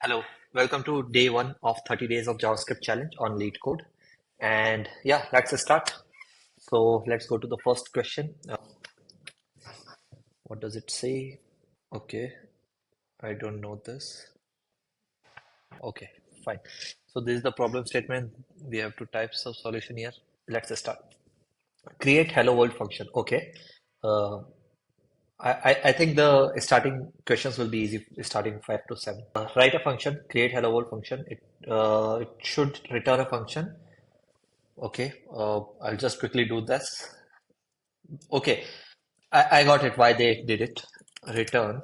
Hello, welcome to day one of 30 days of JavaScript challenge on LeetCode. And yeah, let's start. So let's go to the first question. What does it say? Okay, I don't know this. Okay, fine. So this is the problem statement. We have two types of solution here. Let's start. Create hello world function. Okay. Uh, I think the starting questions will be easy, starting 5 to 7. Write a function, create hello world function. It should return a function. Okay, I'll just quickly do this. Okay, I got it, why they did it. Return.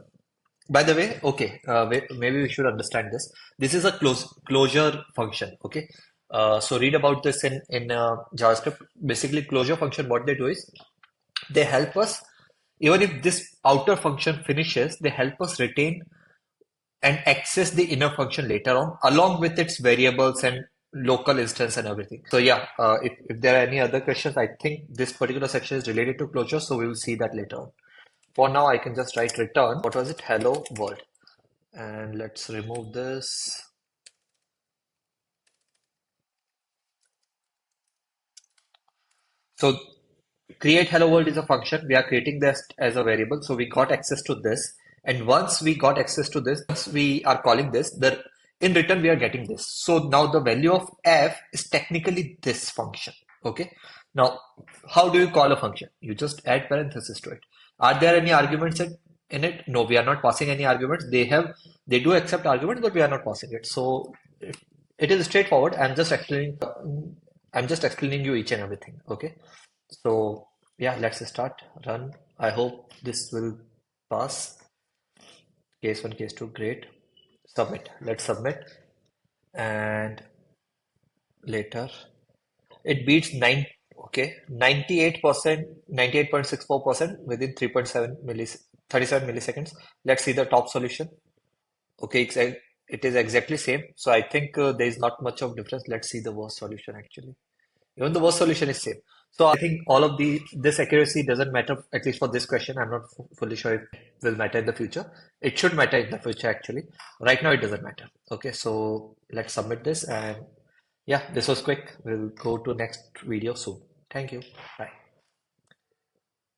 By the way, okay, maybe we should understand this. This is a closure function, okay? So read about this in JavaScript. Basically, closure function, what they do is they help us, even if this outer function finishes, they help us retain and access the inner function later on, along with its variables and local instance and everything. So yeah, if there are any other questions, I think this particular section is related to closure, so we will see that later on. For now, I can just write return. What was it? Hello world. And let's remove this. So create hello world is a function. We are creating this as a variable. So we got access to this. And once we got access to this, once we are calling this, the in return we are getting this. So now the value of f is technically this function. Okay. Now, how do you call a function? You just add parentheses to it. Are there any arguments in it? No, we are not passing any arguments. They do accept arguments, but we are not passing it. So it is straightforward. I'm just explaining you each and everything. Okay. So yeah, let's start. Run. I hope this will pass. Case one, case two, great. Submit. Let's submit. And later it beats 9. Okay, 98%, 98.64% within 3.7 millis 37 milliseconds. Let's see the top solution. Okay, it is exactly same. So I think there is not much of difference. Let's see the worst solution actually. Even the worst solution is same. So I think all of this accuracy doesn't matter, at least for this question. I'm not fully sure if it will matter in the future. It should matter in the future actually. Right now it doesn't matter. Okay, so let's submit this, and yeah, this was quick. We'll go to next video soon. Thank you. Bye.